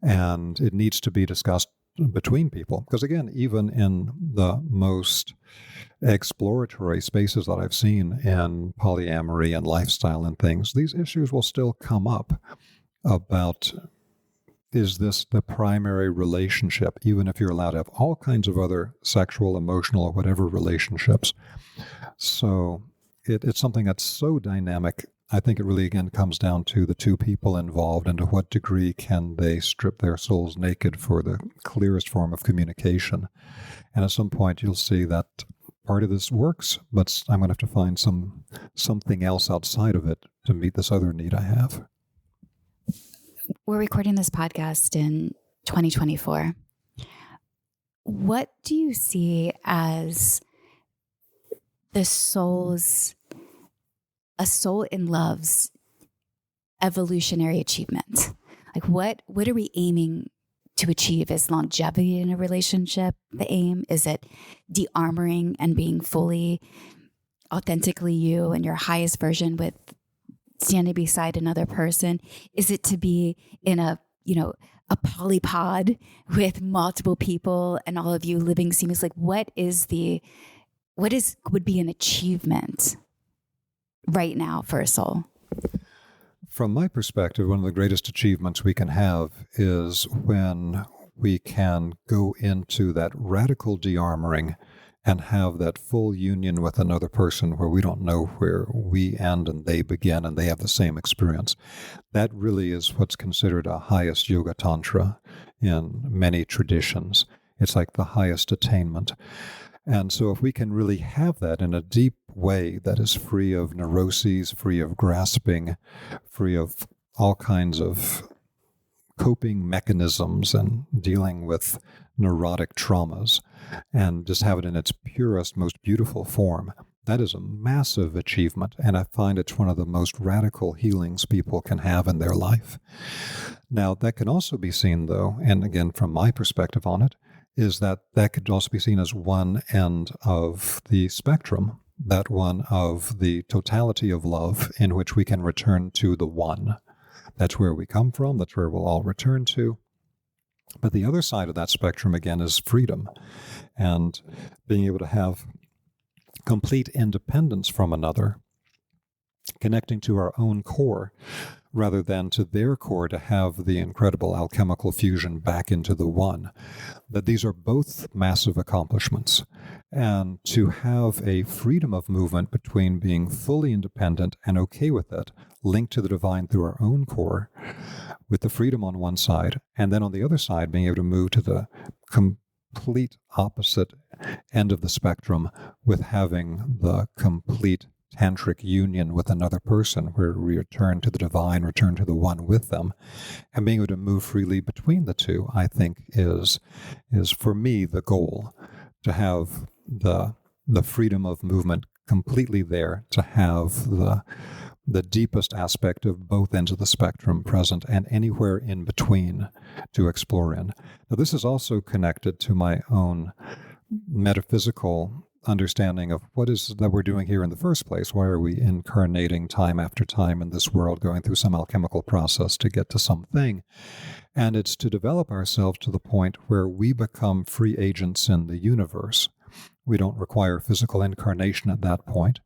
And it needs to be discussed between people. Because again, even in the most exploratory spaces that I've seen in polyamory and lifestyle and things, these issues will still come up about, is this the primary relationship, even if you're allowed to have all kinds of other sexual, emotional, or whatever relationships. So it's something that's so dynamic. I think it really, again, comes down to the two people involved and to what degree can they strip their souls naked for the clearest form of communication. And at some point, you'll see that part of this works, but I'm going to have to find something else outside of it to meet this other need I have. We're recording this podcast in 2024. What do you see as a soul in love's evolutionary achievement? Like what are we aiming to achieve? Is longevity in a relationship the aim? Is it de-armoring and being fully, authentically you and your highest version with standing beside another person? Is it to be in a polypod with multiple people and all of you living seamlessly? Like would be an achievement right now for a soul? From my perspective, one of the greatest achievements we can have is when we can go into that radical de-armoring and have that full union with another person where we don't know where we end and they begin and they have the same experience. That really is what's considered a highest yoga tantra in many traditions. It's like the highest attainment. And so if we can really have that in a deep way that is free of neuroses, free of grasping, free of all kinds of coping mechanisms and dealing with neurotic traumas, and just have it in its purest, most beautiful form, that is a massive achievement. And I find it's one of the most radical healings people can have in their life. Now, that can also be seen, though, and again, from my perspective on it, is that could also be seen as one end of the spectrum, that one of the totality of love in which we can return to the one. That's where we come from. That's where we'll all return to. But the other side of that spectrum, again, is freedom and being able to have complete independence from another, connecting to our own core rather than to their core to have the incredible alchemical fusion back into the one. That these are both massive accomplishments. And to have a freedom of movement between being fully independent and okay with it, linked to the divine through our own core, with the freedom on one side, and then on the other side, being able to move to the complete opposite end of the spectrum with having the complete tantric union with another person, where we return to the divine, return to the one with them, and being able to move freely between the two, I think is for me the goal, to have the freedom of movement completely there, to have the deepest aspect of both ends of the spectrum present and anywhere in between to explore in. Now, this is also connected to my own metaphysical understanding of what is that we're doing here in the first place. Why are we incarnating time after time in this world, going through some alchemical process to get to something? And it's to develop ourselves to the point where we become free agents in the universe. We don't require physical incarnation at that point.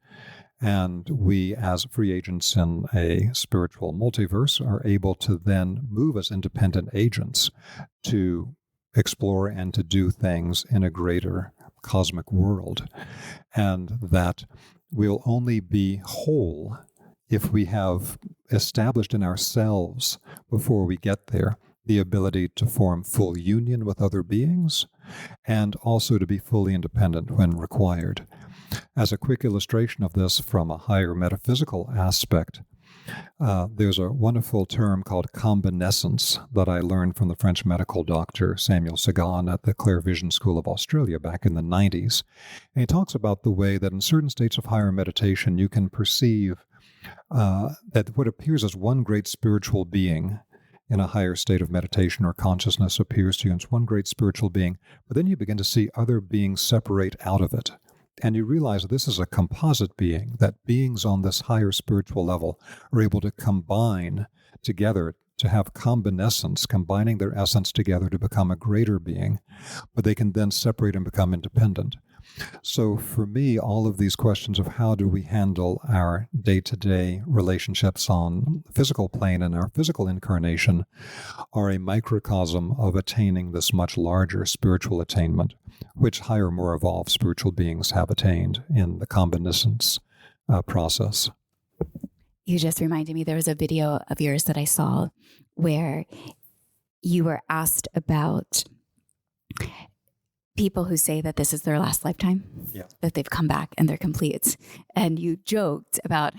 And we, as free agents in a spiritual multiverse, are able to then move as independent agents to explore and to do things in a greater cosmic world. And that we'll only be whole if we have established in ourselves, before we get there, the ability to form full union with other beings, and also to be fully independent when required. As a quick illustration of this from a higher metaphysical aspect, there's a wonderful term called combinescence that I learned from the French medical doctor Samuel Sagan at the Clair Vision School of Australia back in the 90s. And he talks about the way that in certain states of higher meditation you can perceive that what appears as one great spiritual being in a higher state of meditation or consciousness appears to you, and it's one great spiritual being, but then you begin to see other beings separate out of it. And you realize that this is a composite being, that beings on this higher spiritual level are able to combine together, to have combinescence, combining their essence together to become a greater being, but they can then separate and become independent. So for me, all of these questions of how do we handle our day-to-day relationships on the physical plane and our physical incarnation are a microcosm of attaining this much larger spiritual attainment, which higher, more evolved spiritual beings have attained in the combinescence process. You just reminded me, there was a video of yours that I saw where you were asked about people who say that this is their last lifetime, that they've come back and they're complete. And you joked about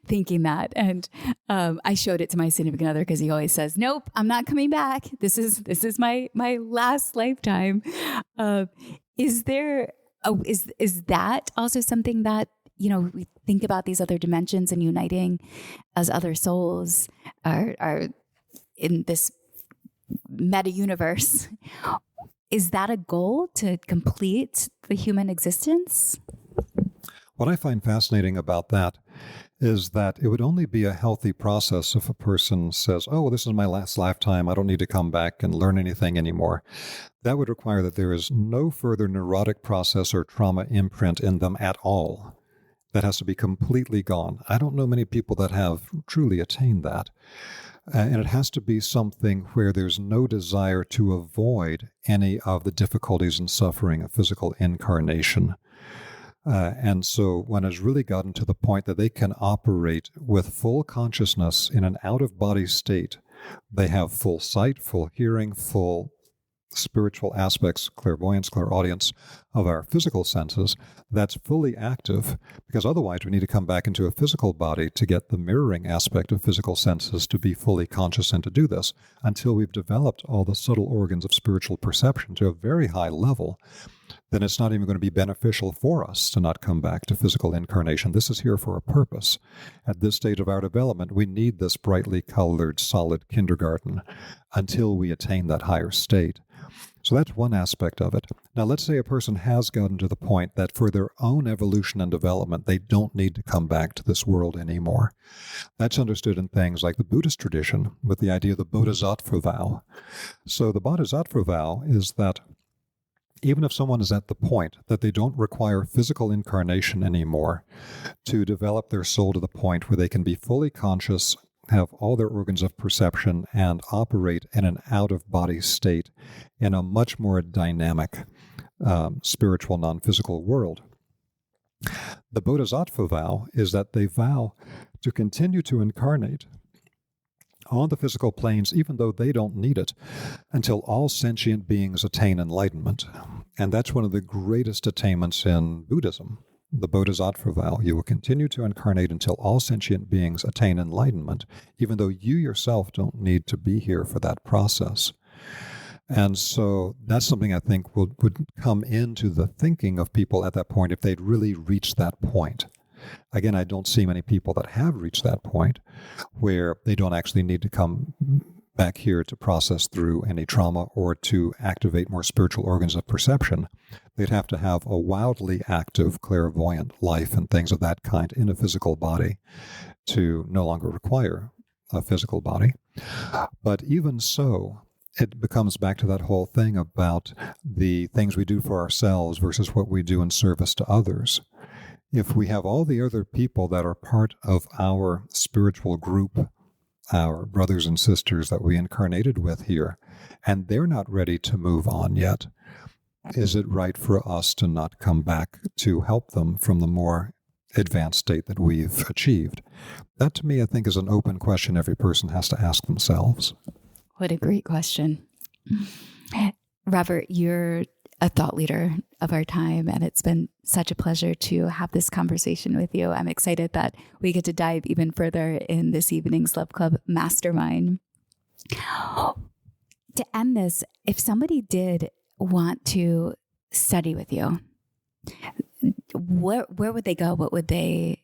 thinking that. And I showed it to my significant other because he always says, nope, I'm not coming back. This is my last lifetime. Is that also something that, we think about these other dimensions and uniting as other souls are in this meta universe? Is that a goal, to complete the human existence? What I find fascinating about that is that it would only be a healthy process if a person says, oh, well, this is my last lifetime, I don't need to come back and learn anything anymore. That would require that there is no further neurotic process or trauma imprint in them at all. That has to be completely gone. I don't know many people that have truly attained that. And it has to be something where there's no desire to avoid any of the difficulties and suffering of physical incarnation. And so when it's really gotten to the point that they can operate with full consciousness in an out-of-body state, they have full sight, full hearing, full spiritual aspects, clairvoyance, clairaudience of our physical senses, that's fully active, because otherwise we need to come back into a physical body to get the mirroring aspect of physical senses to be fully conscious and to do this. Until we've developed all the subtle organs of spiritual perception to a very high level, then it's not even going to be beneficial for us to not come back to physical incarnation. This is here for a purpose. At this stage of our development, we need this brightly colored, solid kindergarten until we attain that higher state. So that's one aspect of it. Now, let's say a person has gotten to the point that for their own evolution and development, they don't need to come back to this world anymore. That's understood in things like the Buddhist tradition with the idea of the Bodhisattva vow. So the Bodhisattva vow is that even if someone is at the point that they don't require physical incarnation anymore to develop their soul to the point where they can be fully conscious, have all their organs of perception, and operate in an out-of-body state in a much more dynamic spiritual, non-physical world. The Bodhisattva vow is that they vow to continue to incarnate on the physical planes, even though they don't need it, until all sentient beings attain enlightenment. And that's one of the greatest attainments in Buddhism, the Bodhisattva vow. You will continue to incarnate until all sentient beings attain enlightenment, even though you yourself don't need to be here for that process. And so that's something I think would come into the thinking of people at that point if they'd really reached that point. Again, I don't see many people that have reached that point where they don't actually need to come back here to process through any trauma or to activate more spiritual organs of perception. They'd have to have a wildly active, clairvoyant life and things of that kind in a physical body to no longer require a physical body. But even so, it becomes back to that whole thing about the things we do for ourselves versus what we do in service to others. If we have all the other people that are part of our spiritual group, our brothers and sisters that we incarnated with here, and they're not ready to move on yet, is it right for us to not come back to help them from the more advanced state that we've achieved? That, to me, I think is an open question every person has to ask themselves. What a great question. Robert, you're a thought leader of our time, and it's been such a pleasure to have this conversation with you. I'm excited that we get to dive even further in this evening's Love Club Mastermind. To end this, if somebody did want to study with you, where would they go? What would they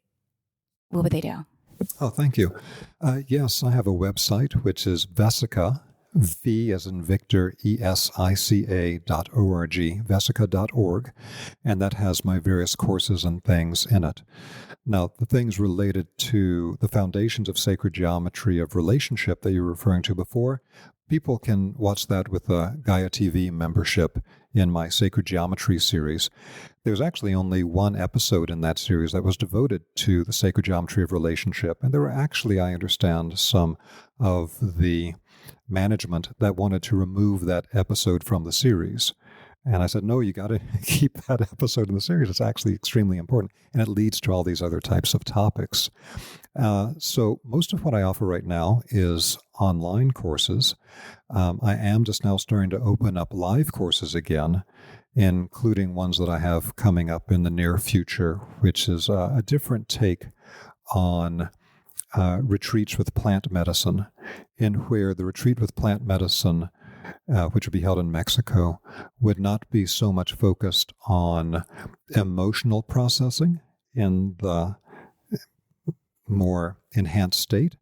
do? Oh, thank you. Yes, I have a website, which is Vesica, V as in Victor, ESICA.org, Vesica.org, and that has my various courses and things in it. Now, the things related to the foundations of sacred geometry of relationship that you were referring to before, people can watch that with a Gaia TV membership in my Sacred Geometry series. There's actually only one episode in that series that was devoted to the sacred geometry of relationship, and there were actually, I understand, some of the management that wanted to remove that episode from the series. And I said, no, you got to keep that episode in the series. It's actually extremely important, and it leads to all these other types of topics. So most of what I offer right now is online courses. I am just now starting to open up live courses again, including ones that I have coming up in the near future, which is a different take on retreats with plant medicine, in where the retreat with plant medicine, which would be held in Mexico, would not be so much focused on emotional processing in the more enhanced state,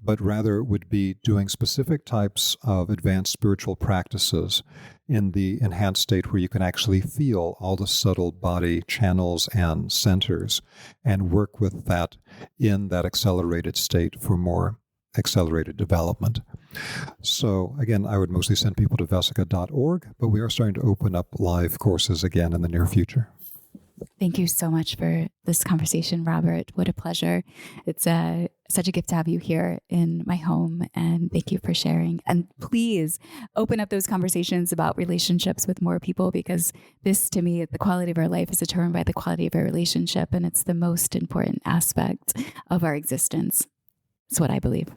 but rather would be doing specific types of advanced spiritual practices in the enhanced state where you can actually feel all the subtle body channels and centers and work with that in that accelerated state for more accelerated development. So again, I would mostly send people to Vesica.org, but we are starting to open up live courses again in the near future. Thank you so much for this conversation, Robert. What a pleasure. It's such a gift to have you here in my home, and thank you for sharing. And please open up those conversations about relationships with more people, because this, to me, the quality of our life is determined by the quality of our relationship, and it's the most important aspect of our existence. That's what I believe.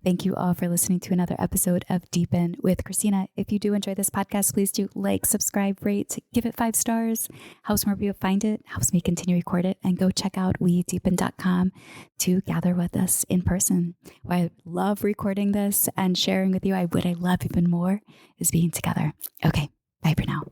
Thank you all for listening to another episode of Deepen with Christina. If you do enjoy this podcast, please do like, subscribe, rate, give it 5 stars. Helps more people find it, helps me continue to record it, and go check out wedeepen.com to gather with us in person. While I love recording this and sharing with you, what I love even more is being together. Okay, bye for now.